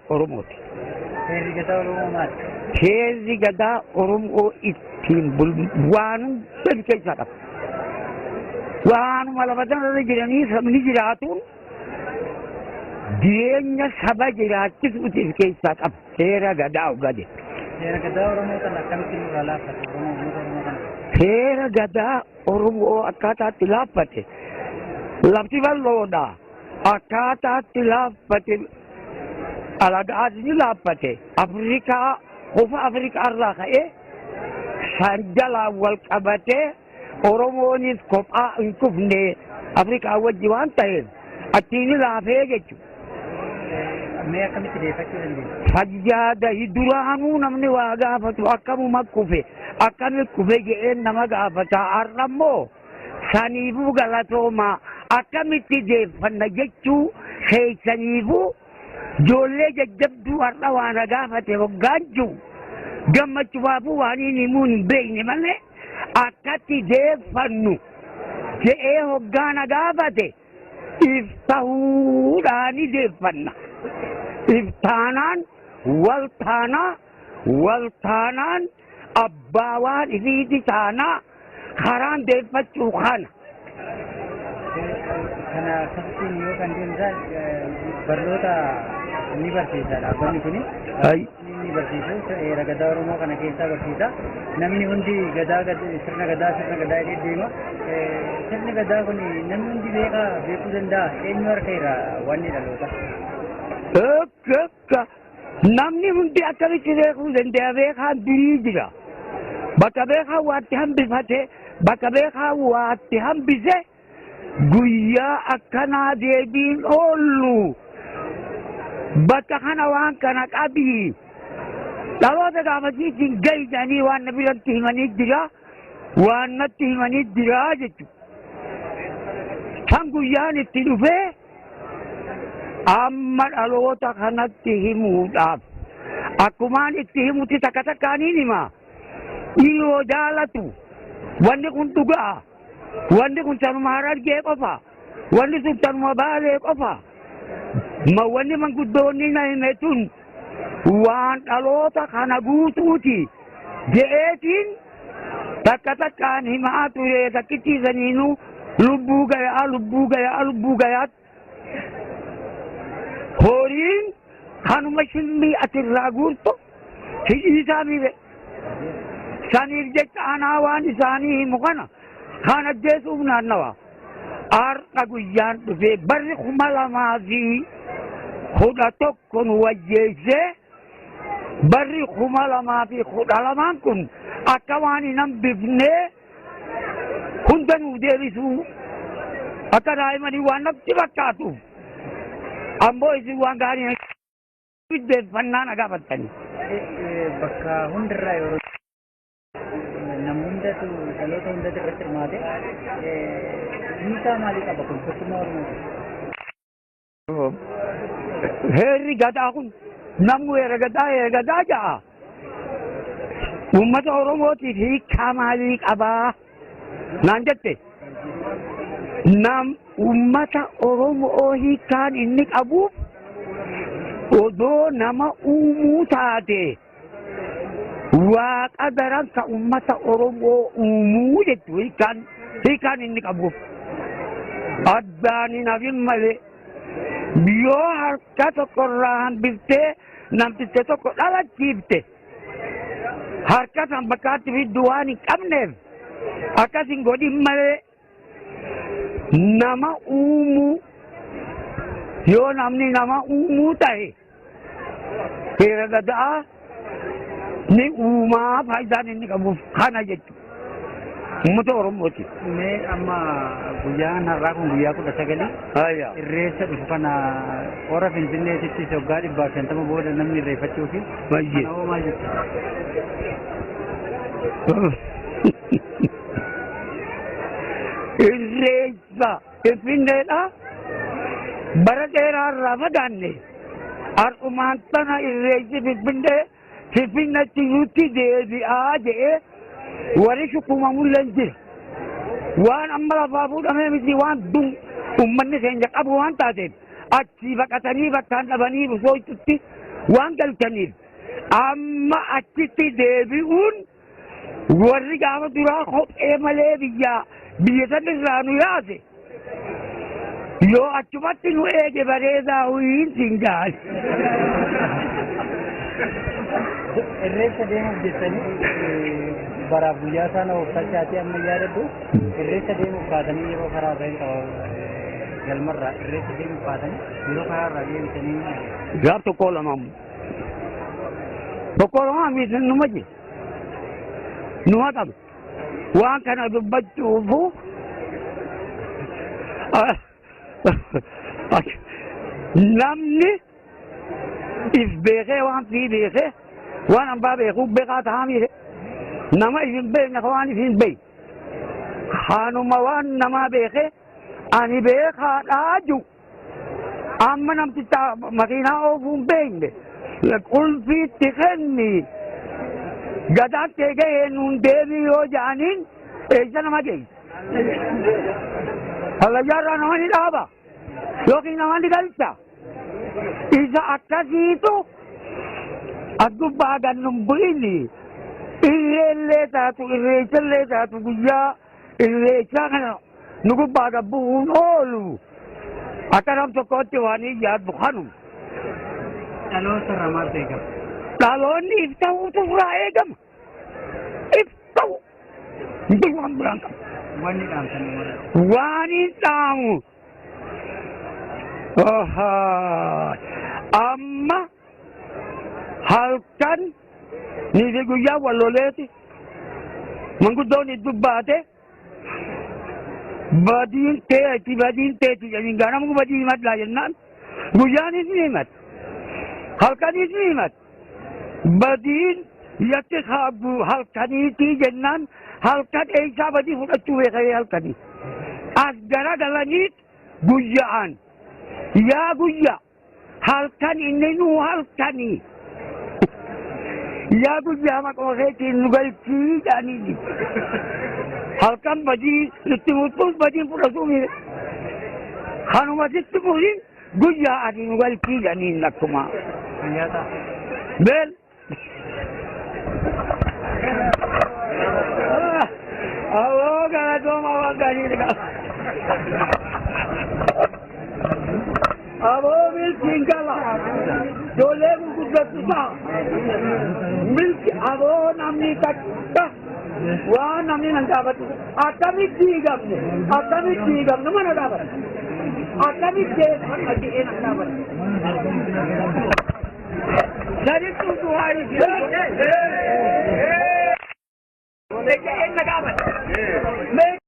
Oromooti. Seerri gadaa Oromoo maali? Seerri gadaa Oromoo ittiin waan hunda keessaa qaba. Waanuma lafa sanarra jiranii sabni jiraatuun jireenya saba jiraachisuutiif keessaa qaba. Seera gadaa gade. Seera gadaa Oromoo kana akkamitti nurraa laaffate Oromoo kana? Seera gadaa Oromoo akkaataatti laaffate. Lafti bal'oodha. Akkaataatti laaffate. Alagaasni laaffate. Afrikaa qofa Afrikaarraa ka'ee san jalaan wal qabatee Oromoonis kophaa hin kufne Afrikaa wajji waan ta'eef achiin laafee jechuudha. Mee akkamitti deeffachuu dandeenya? Fayyaada duraanuu namni waa gaafatu akkamuma kufe akkami kufe jedheen nama gaafata. Har'a immoo saniifuu galatoomaa akkamitti deeffanna jechuu keessaniifuu ijoollee jajjabduu har'a waan gaafate hoggaan jiru gammachuufaafuu waan himuun hin beekne malee akkatti deeffannu jedhee hoggaana gaafate iftahuudhaani deeffanna. Iftaanaan waltaanaan abbaa waan ifiiti taanaa karaan deeffachuu kana. Kana akkasittiin yoo kan deemsan barnoota ni barsiisa dhaabbanni kuni. Ni barsiisu seera gadaa Oromoo kana keessaa barsiisa. Namni hundi sirna gadaa jedhee deema. Sirni gadaa kun namni hundi beekuu danda'a. Eenyu harka jira wanni dhaloota? Namni hundi akkamitti beekuu danda'a? Beekaan durii jira. Bakka beekaan waatti hambifate bakka beekaan waatti hambise guyyaa akkanaa deebiin oollu. Bakka kana waan kana qabii. Dhaloota gaafasiitiin gaidanii waan na biratti himanii jira. Waan natti himanii jira jechuudha. Kan guyyaan itti dhufee amma dhaloota kanatti himuudhaaf akkumaan itti himutti takka takkaaniin hima. Dhiiroo jaalatu wanni kun dhugaa. Wanni kun tanuma Harargee qofa. Wanni sun tanuma Baalee qofa. Wanni manguddoonni na hime tun waan dhaloota kana guutuuti jedheetiin takka takkaan himaa ture takkittiisaniinuu lubbuu gayaatti horiin kanuma shimmii atirraa guurtu hidhiisaa miire saniif jecha anaa waan isaanii himu kana kan ajjeesuuf naannawa. Har'a guyyaan dhufee barri 2011 nu wayyeessee barri 2012 kun akka waan hin hambifnee hunda nuuf deebisuu akka daa'imanii waan natti fakkaatuuf ammoo isin waan gaarii biddeeffannaan agaafattanii. Bakka hundarraa yeroo nama hundatu dhaloota hundatu irratti hirmaate hiikaa maalii qaba kun tokkummaa Oromoo? Heerri gadaa kun namni heera gadaa ja'a. Uummata Oromootiif hiikaa maalii qabaa naan jette? Uummata Oromoo hiikaan inni qabuuf odoo nama uumuu taate waaqa daran ka uummata Oromoo uumuu jettu hiikaan inni qabuuf addaan hin hafin malee yoo harka tokkorraa hambiftee namticha tokko dhalachiifte harka san bakkaatti fiddu waan hin qabneef akkas hin godhin malee nama uumuu yoo namni nama uumuu ta'e heera gadaa ni uumaa faayidaan inni qabuuf kana jechuudha. Uummata Oromooti. Mee amma guyyaan har'aa kun guyyaa 19 irreessa dhufu kana hora Finfinneetitti waggaa 150 booda namni irreeffachuuf baay'ee. Kana hoo maal jettu? Irreessa Finfinneedha bara dheeraarraa fagaanne har'umaan tana irreessi Finfinneetti nutti deebi'aa jedhee warri shukumamuullee jira. Waan amma lafaa fuudhamee miti waan uummanni keenya qabu waan taateef achii baqatanii bakkaan dhabanii busootutti waan galchaniif amma achitti deebi'uun warri gaafa duraa kophee malee biyya san irraa nu yaase yoo achumatti nu eege bareedaa huyiin siin gaali. Irreessa deemuuf jettanii baraaf guyyaa sana of tolchaatee amma yaadadhu irreessa deemuuf baatanii yeroo karaa irra hin galmarraa irreessa deemuuf baatanii yeroo karaa irraa deemtanii gaaf tokko lamamu miidhan numa je numa qabu waan kana dubbachuufu namni if beekee waan fi beekee waan hambaa beekuuf beekaa tahaa miire nama if hin beekne waan if hin beekne kanuma waan namaa beekee ani beekaadhaa jiru amma namticha makiinaa oofuu hin beekne qulfiitti kenni gadaatti eegee nuun deebii yoo jedhaniin eessa nama geessa hallayyaarraa nama ni dhaaba yookiin nama ni galcha isa akkasiitu as gubbaa gannun bu'ini irreellee taatu irreechallee taatu guyyaa irreechaa kana nu gubbaa gabbu'uun oolu akka nam tokkotti waan yaaddu kanuma. Dhaloota irraa maal eegama? Dhaloonni if ta'uutu irraa eegama. If ta'u. Hindi waan biraan qabu. Wanni dhaamsanii mara. Waan hin dhaamu. Amma halkan niifi guyyaa walloleeti manguddoon dubbaate badiin teeti jedhin ganamu badii himadhaa jennaan guyyaanis ni himad halkanis ni himad badiin yakki halkaniitii jennaan halkan eeysaa badii fudhachuu beekee halkanii as garagalaniit guyya'an yaa guyya halkan inni nuu halkanii yaa guyyaa maqaa keetiin nu galchii jedhanii halkan badii itti mutuus badiin fudhatuu miire kanumatitti muhiin guyyaa ati nu galchii jedhaniin akkuma beel awoo galatooma waan gaarii aboo milkiin gala ijoollee gurguddattu ta'a milki aboo namni takka waan namni nan gaafatu akkamitti hiigamne mana gaafatu akkamitti dhagee nan gaafatu sadittuu du'aani dhagee na gaafatu